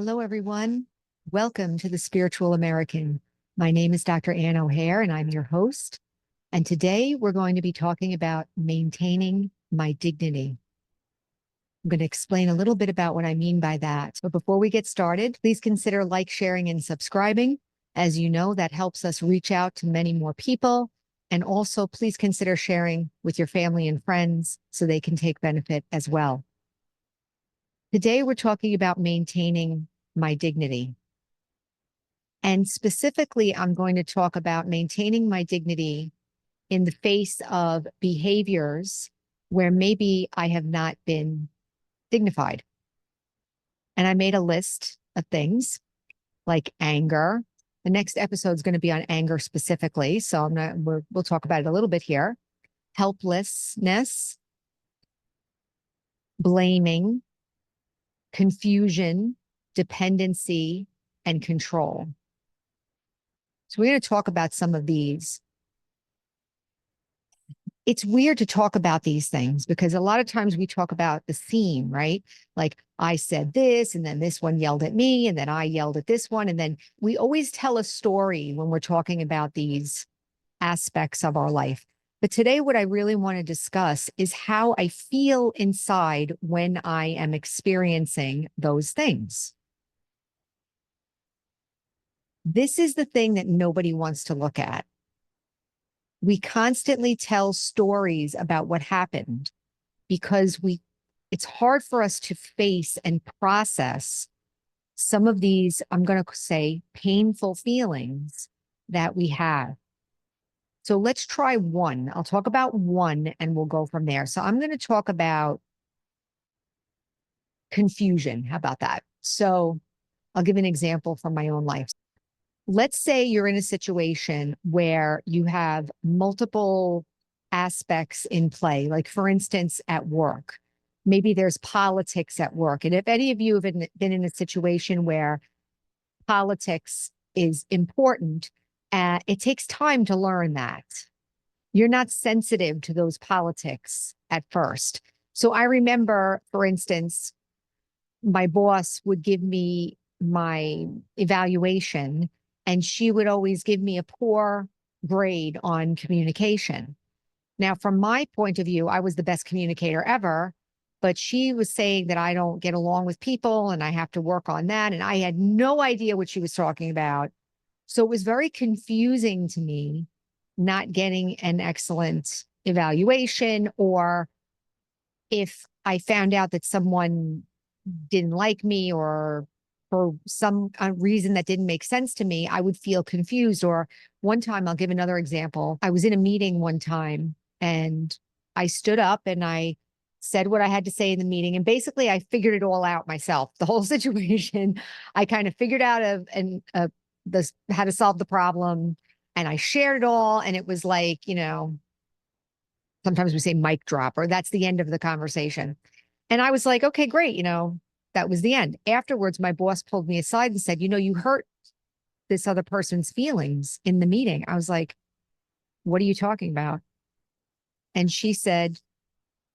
Hello, everyone. Welcome to the Spiritual American. My name is Dr. Ann O'Hare, and I'm your host. And today we're going to be talking about maintaining my dignity. I'm going to explain a little bit about what I mean by that. But before we get started, please consider like, sharing, and subscribing. As you know, that helps us reach out to many more people. And also, please consider sharing with your family and friends so they can take benefit as well. Today, we're talking about maintaining my dignity. And specifically, I'm going to talk about maintaining my dignity in the face of behaviors where maybe I have not been dignified. And I made a list of things like anger. The next episode is going to be on anger specifically. So we'll talk about it a little bit here. Helplessness, blaming, confusion, dependency, and control. So we're going to talk about some of these. It's weird to talk about these things because a lot of times we talk about the scene, right? Like I said this, and then this one yelled at me, and then I yelled at this one. And then we always tell a story when we're talking about these aspects of our life. But today, what I really want to discuss is how I feel inside when I am experiencing those things. This is the thing that nobody wants to look at. We constantly tell stories about what happened because it's hard for us to face and process some of these, I'm going to say, painful feelings that we have. So let's try one. I'll talk about one and we'll go from there. So I'm going to talk about confusion. How about that? So I'll give an example from my own life. Let's say you're in a situation where you have multiple aspects in play, like for instance, at work. Maybe there's politics at work. And if any of you have been in a situation where politics is important, it takes time to learn that. You're not sensitive to those politics at first. So I remember, for instance, my boss would give me my evaluation and she would always give me a poor grade on communication. Now, from my point of view, I was the best communicator ever, but she was saying that I don't get along with people and I have to work on that. And I had no idea what she was talking about. So it was very confusing to me not getting an excellent evaluation, or if I found out that someone didn't like me or for some reason that didn't make sense to me, I would feel confused. Or one time, I'll give another example. I was in a meeting one time and I stood up and I said what I had to say in the meeting. And basically, I figured it all out myself, the whole situation. I kind of figured out how to solve the problem and I shared it all. And it was like, sometimes we say mic drop, or that's the end of the conversation. And I was like, okay, great. That was the end. Afterwards, my boss pulled me aside and said, you hurt this other person's feelings in the meeting. I was like, what are you talking about? And she said,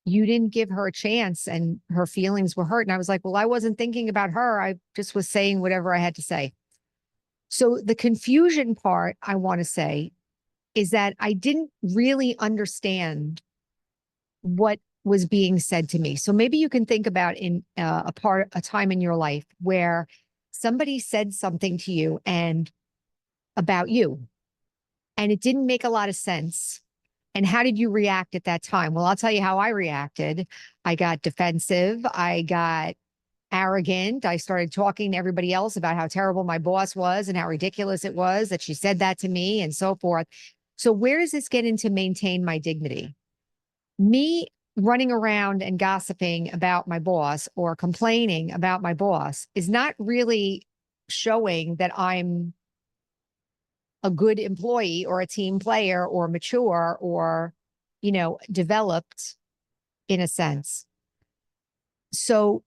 you didn't give her a chance and her feelings were hurt. And I was like, well, I wasn't thinking about her. I just was saying whatever I had to say. So the confusion part, I want to say, is that I didn't really understand what was being said to me. So maybe you can think about in a time in your life where somebody said something to you and about you, and it didn't make a lot of sense. And how did you react at that time? Well, I'll tell you how I reacted. I got defensive. I got arrogant. I started talking to everybody else about how terrible my boss was and how ridiculous it was that she said that to me and so forth. So where does this get into maintain my dignity? Me running around and gossiping about my boss or complaining about my boss is not really showing that I'm a good employee or a team player or mature or, developed in a sense. So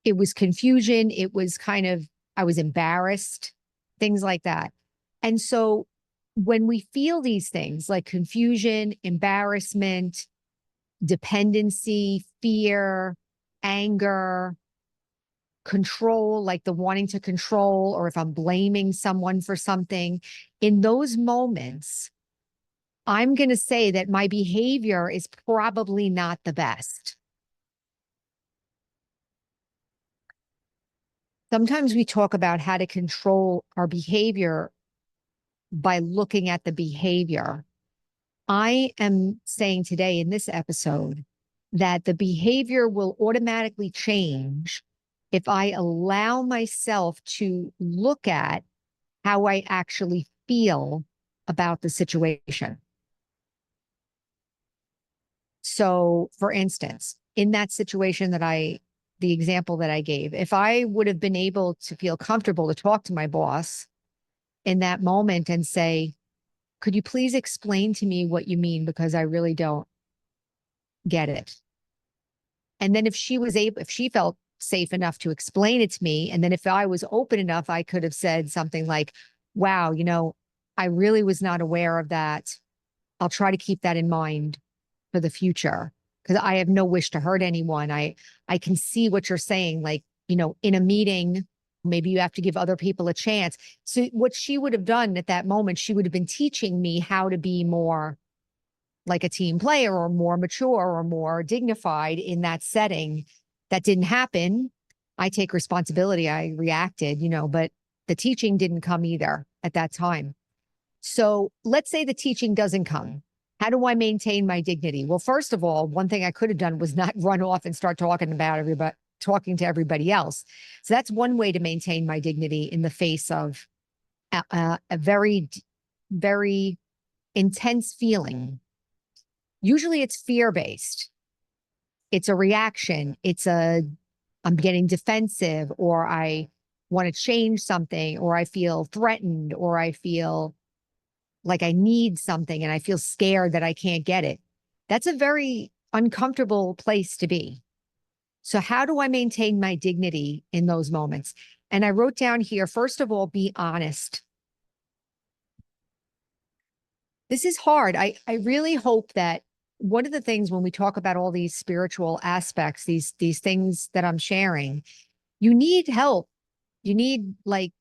it was confusion. It was I was embarrassed, things like that. And so when we feel these things like confusion, embarrassment, dependency, fear, anger, control, like the wanting to control, or if I'm blaming someone for something, in those moments, I'm going to say that my behavior is probably not the best. Sometimes we talk about how to control our behavior by looking at the behavior. I am saying today in this episode that the behavior will automatically change if I allow myself to look at how I actually feel about the situation. So, for instance, in that situation the example that I gave, if I would have been able to feel comfortable to talk to my boss in that moment and say, could you please explain to me what you mean? Because I really don't get it. And then if she felt safe enough to explain it to me, and then if I was open enough, I could have said something like, wow, I really was not aware of that. I'll try to keep that in mind for the future because I have no wish to hurt anyone. I can see what you're saying. Like, in a meeting, maybe you have to give other people a chance. So what she would have done at that moment, she would have been teaching me how to be more like a team player or more mature or more dignified in that setting. That didn't happen. I take responsibility. I reacted, but the teaching didn't come either at that time. So let's say the teaching doesn't come. How do I maintain my dignity? Well, first of all, one thing I could have done was not run off and start talking to everybody else. So that's one way to maintain my dignity in the face of a very, very intense feeling. Usually it's fear-based. It's a reaction. I'm getting defensive, or I want to change something, or I feel threatened, or I feel like I need something and I feel scared that I can't get it. That's a very uncomfortable place to be. So how do I maintain my dignity in those moments? And I wrote down here, first of all, be honest. This is hard. I really hope that one of the things when we talk about all these spiritual aspects, these things that I'm sharing, you need help. You need like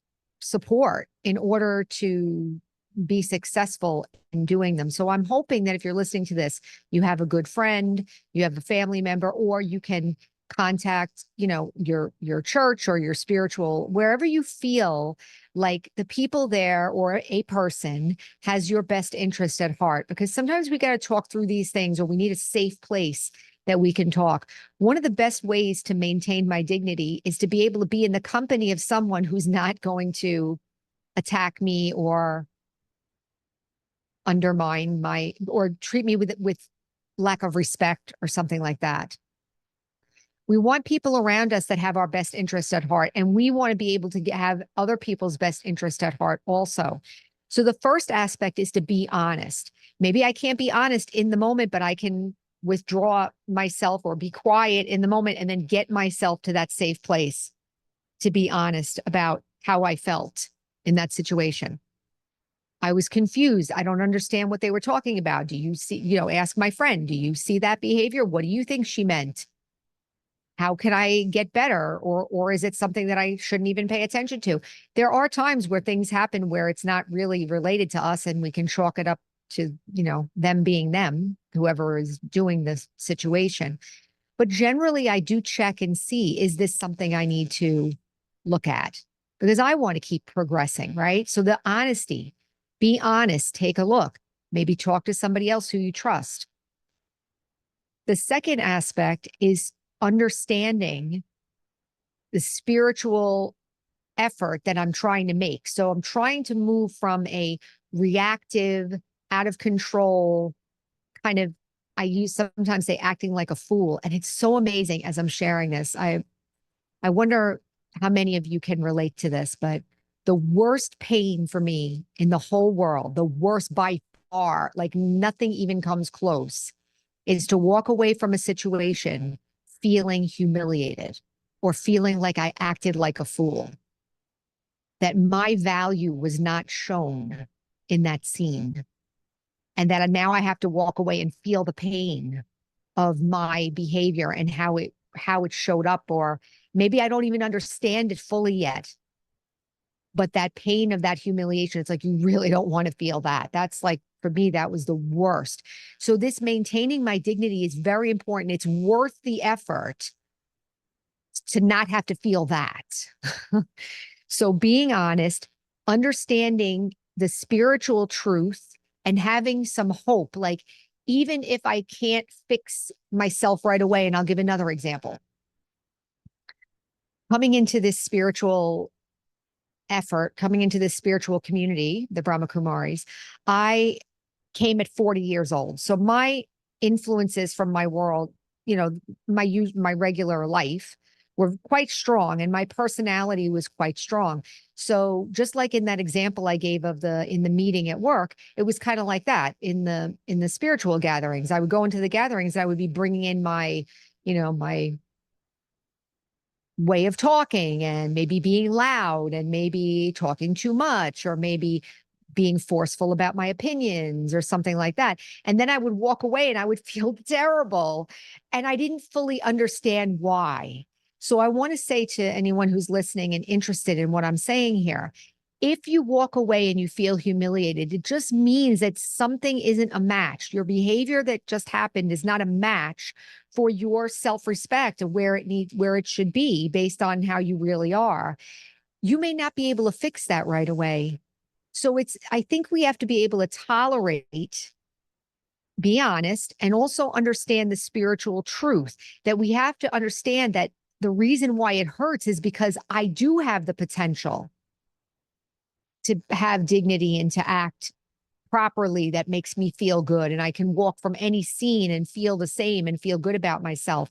support in order to be successful in doing them. So I'm hoping that if you're listening to this, you have a good friend, you have a family member, or you can contact, your church or your spiritual, wherever you feel like the people there or a person has your best interest at heart. Because sometimes we got to talk through these things, or we need a safe place that we can talk. One of the best ways to maintain my dignity is to be able to be in the company of someone who's not going to attack me or undermine or treat me with lack of respect or something like that. We want people around us that have our best interest at heart, and we want to be able to have other people's best interest at heart also. So the first aspect is to be honest. Maybe I can't be honest in the moment, but I can withdraw myself or be quiet in the moment and then get myself to that safe place to be honest about how I felt in that situation. I was confused. I don't understand what they were talking about. Do you see, ask my friend, do you see that behavior? What do you think she meant? How can I get better? Or is it something that I shouldn't even pay attention to? There are times where things happen where it's not really related to us and we can chalk it up to, them being them, whoever is doing this situation. But generally I do check and see, is this something I need to look at? Because I want to keep progressing, right? So the honesty, be honest, take a look, maybe talk to somebody else who you trust. The second aspect is understanding the spiritual effort that I'm trying to make. So I'm trying to move from a reactive, out of control kind of, sometimes say acting like a fool. And it's so amazing as I'm sharing this. I wonder how many of you can relate to this, but the worst pain for me in the whole world, the worst by far, like nothing even comes close, is to walk away from a situation feeling humiliated or feeling like I acted like a fool, that my value was not shown in that scene, and that now I have to walk away and feel the pain of my behavior and how how it showed up, or maybe I don't even understand it fully yet. But that pain of that humiliation, it's like, you really don't want to feel that. That's like, for me, that was the worst. So this maintaining my dignity is very important. It's worth the effort to not have to feel that. So being honest, understanding the spiritual truth, and having some hope, like, even if I can't fix myself right away. And I'll give another example. Coming into this spiritual effort, coming into this spiritual community, the Brahma Kumaris, I came at 40 years old. So my influences from my world, my regular life, were quite strong, and my personality was quite strong. So just like in that example I gave of in the meeting at work, it was kind of like that in the spiritual gatherings. I would go into the gatherings, I would be bringing in my way of talking, and maybe being loud, and maybe talking too much, or maybe being forceful about my opinions or something like that. And then I would walk away and I would feel terrible. And I didn't fully understand why. So I want to say to anyone who's listening and interested in what I'm saying here, if you walk away and you feel humiliated, it just means that something isn't a match. Your behavior that just happened is not a match for your self-respect of where it should be based on how you really are. You may not be able to fix that right away. So I think we have to be able to tolerate, be honest, and also understand the spiritual truth, that we have to understand that the reason why it hurts is because I do have the potential to have dignity and to act properly that makes me feel good. And I can walk from any scene and feel the same and feel good about myself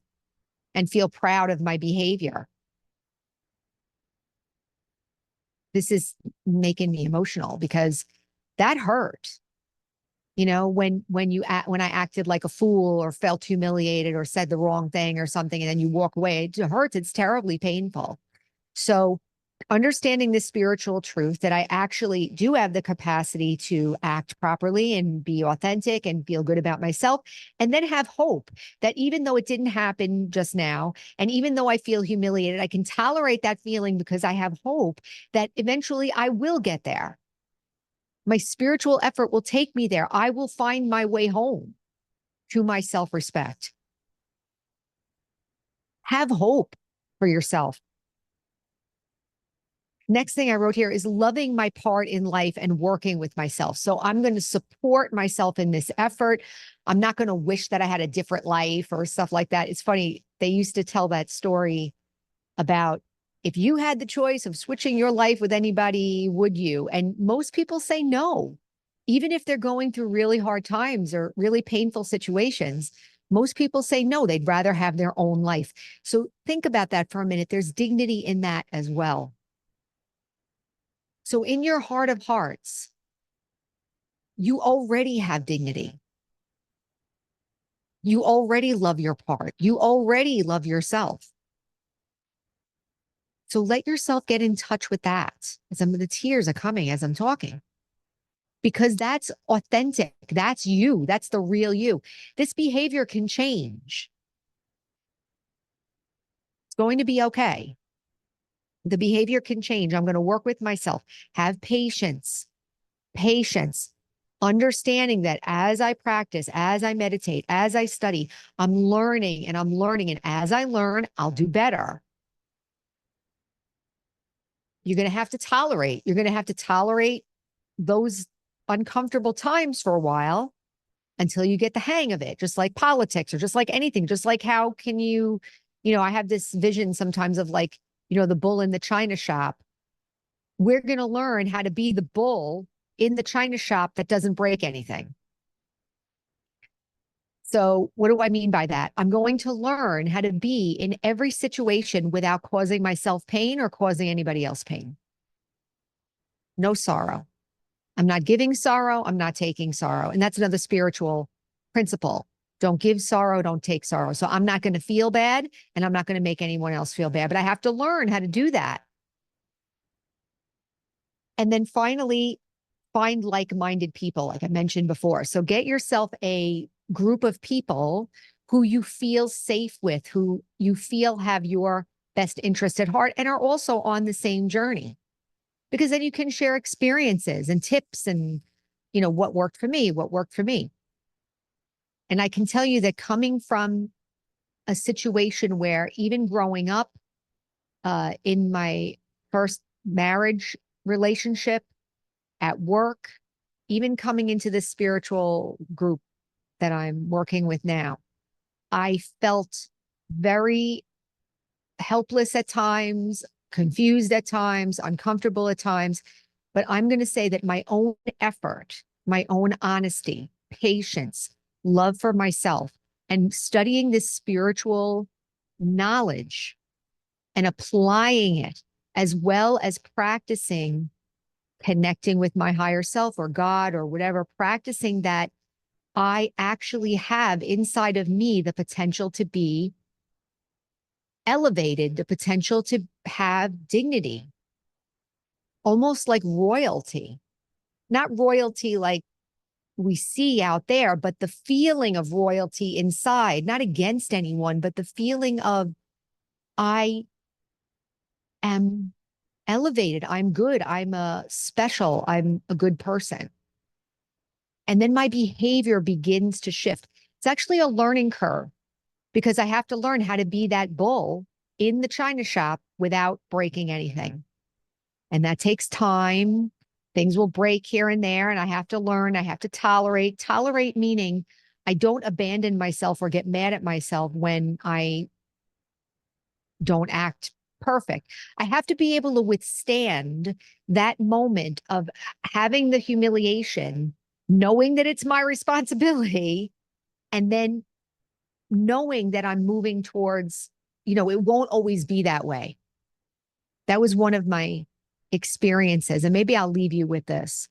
and feel proud of my behavior. This is making me emotional because that hurt. When I acted like a fool or felt humiliated or said the wrong thing or something, and then you walk away, it hurts. It's terribly painful. So understanding the spiritual truth that I actually do have the capacity to act properly and be authentic and feel good about myself, and then have hope that even though it didn't happen just now, and even though I feel humiliated, I can tolerate that feeling because I have hope that eventually I will get there. My spiritual effort will take me there. I will find my way home to my self-respect. Have hope for yourself. Next thing I wrote here is loving my part in life and working with myself. So I'm going to support myself in this effort. I'm not going to wish that I had a different life or stuff like that. It's funny. They used to tell that story about, if you had the choice of switching your life with anybody, would you? And most people say no. Even if they're going through really hard times or really painful situations, most people say no. They'd rather have their own life. So think about that for a minute. There's dignity in that as well. So in your heart of hearts, you already have dignity. You already love your part. You already love yourself. So let yourself get in touch with that. The tears are coming as I'm talking, because that's authentic. That's you. That's the real you. This behavior can change. It's going to be okay. The behavior can change. I'm going to work with myself. Have patience. Patience. Understanding that as I practice, as I meditate, as I study, I'm learning and I'm learning. And as I learn, I'll do better. You're going to have to tolerate. You're going to have to tolerate those uncomfortable times for a while until you get the hang of it, just like politics or just like anything, just like how can I have this vision sometimes of like, the bull in the china shop. We're going to learn how to be the bull in the china shop that doesn't break anything. So what do I mean by that? I'm going to learn how to be in every situation without causing myself pain or causing anybody else pain. No sorrow. I'm not giving sorrow. I'm not taking sorrow. And that's another spiritual principle. Don't give sorrow. Don't take sorrow. So I'm not going to feel bad, and I'm not going to make anyone else feel bad, but I have to learn how to do that. And then finally, find like-minded people, like I mentioned before. So get yourself a group of people who you feel safe with, who you feel have your best interest at heart and are also on the same journey. Because then you can share experiences and tips and, what worked for me, what worked for me. And I can tell you that coming from a situation where even growing up in my first marriage relationship, at work, even coming into this spiritual group that I'm working with now, I felt very helpless at times, confused at times, uncomfortable at times. But I'm going to say that my own effort, my own honesty, patience, love for myself, and studying this spiritual knowledge and applying it, as well as practicing connecting with my higher self or God or whatever, practicing that, I actually have inside of me the potential to be elevated, the potential to have dignity, almost like royalty. Not royalty like we see out there, but the feeling of royalty inside, not against anyone, but the feeling of I am elevated, I'm good, I'm special, I'm a good person. And then my behavior begins to shift. It's actually a learning curve because I have to learn how to be that bull in the china shop without breaking anything. And that takes time. Things will break here and there, and I have to learn. I have to tolerate. Tolerate meaning I don't abandon myself or get mad at myself when I don't act perfect. I have to be able to withstand that moment of having the humiliation, knowing that it's my responsibility, and then knowing that I'm moving towards, it won't always be that way. That was one of my experiences. And maybe I'll leave you with this.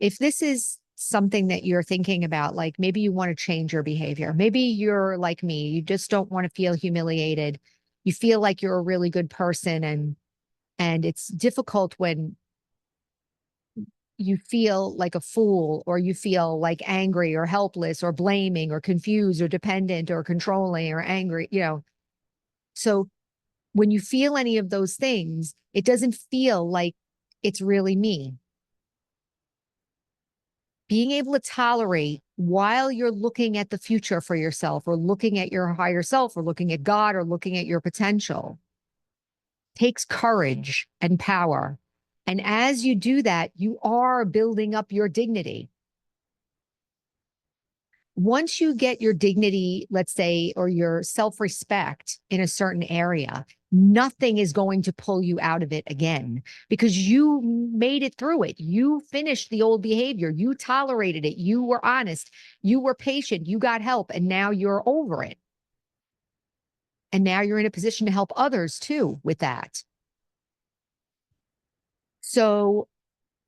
If this is something that you're thinking about, like maybe you want to change your behavior, maybe you're like me, you just don't want to feel humiliated. You feel like you're a really good person, and it's difficult when you feel like a fool, or you feel like angry or helpless or blaming or confused or dependent or controlling or angry, So when you feel any of those things, it doesn't feel like it's really me. Being able to tolerate while you're looking at the future for yourself, or looking at your higher self, or looking at God, or looking at your potential, takes courage and power. And as you do that, you are building up your dignity. Once you get your dignity, let's say, or your self-respect in a certain area, nothing is going to pull you out of it again, because you made it through it. You finished the old behavior. You tolerated it. You were honest. You were patient. You got help. And now you're over it. And now you're in a position to help others too with that. So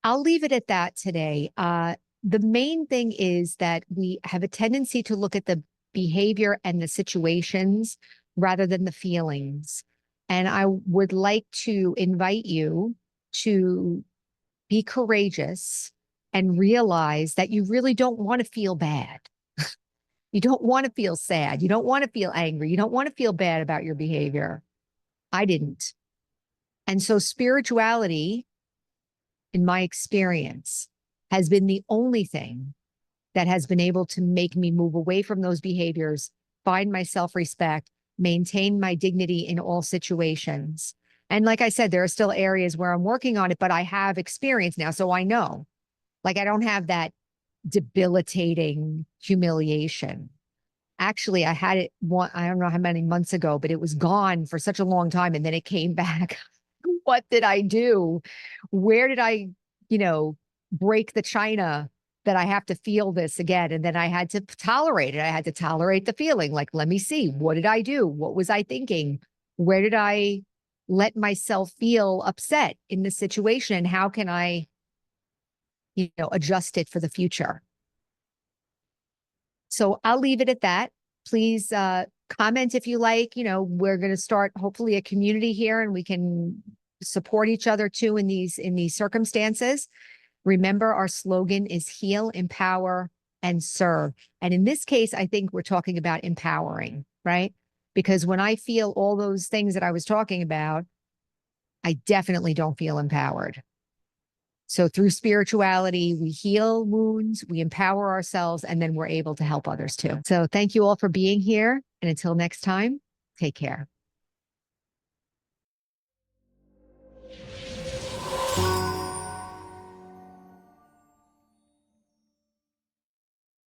I'll leave it at that today. The main thing is that we have a tendency to look at the behavior and the situations rather than the feelings. And I would like to invite you to be courageous and realize that you really don't want to feel bad. You don't want to feel sad. You don't want to feel angry. You don't want to feel bad about your behavior. I didn't. And so spirituality, in my experience, has been the only thing that has been able to make me move away from those behaviors, find my self-respect, maintain my dignity in all situations. And like I said, there are still areas where I'm working on it, but I have experience now. So I know, like, I don't have that debilitating humiliation. Actually, I had it one, I don't know how many months ago, but it was gone for such a long time. And then it came back. What did I do? Where did I, break the china that I have to feel this again? And then I had to tolerate it. I had to tolerate the feeling. Like, let me see, what did I do? What was I thinking? Where did I let myself feel upset in this situation? And how can I, adjust it for the future? So I'll leave it at that. Please comment if you like. We're going to start hopefully a community here, and we can support each other too in these circumstances. Remember, our slogan is heal, empower, and serve. And in this case, I think we're talking about empowering, right? Because when I feel all those things that I was talking about, I definitely don't feel empowered. So through spirituality, we heal wounds, we empower ourselves, and then we're able to help others too. So thank you all for being here. And until next time, take care.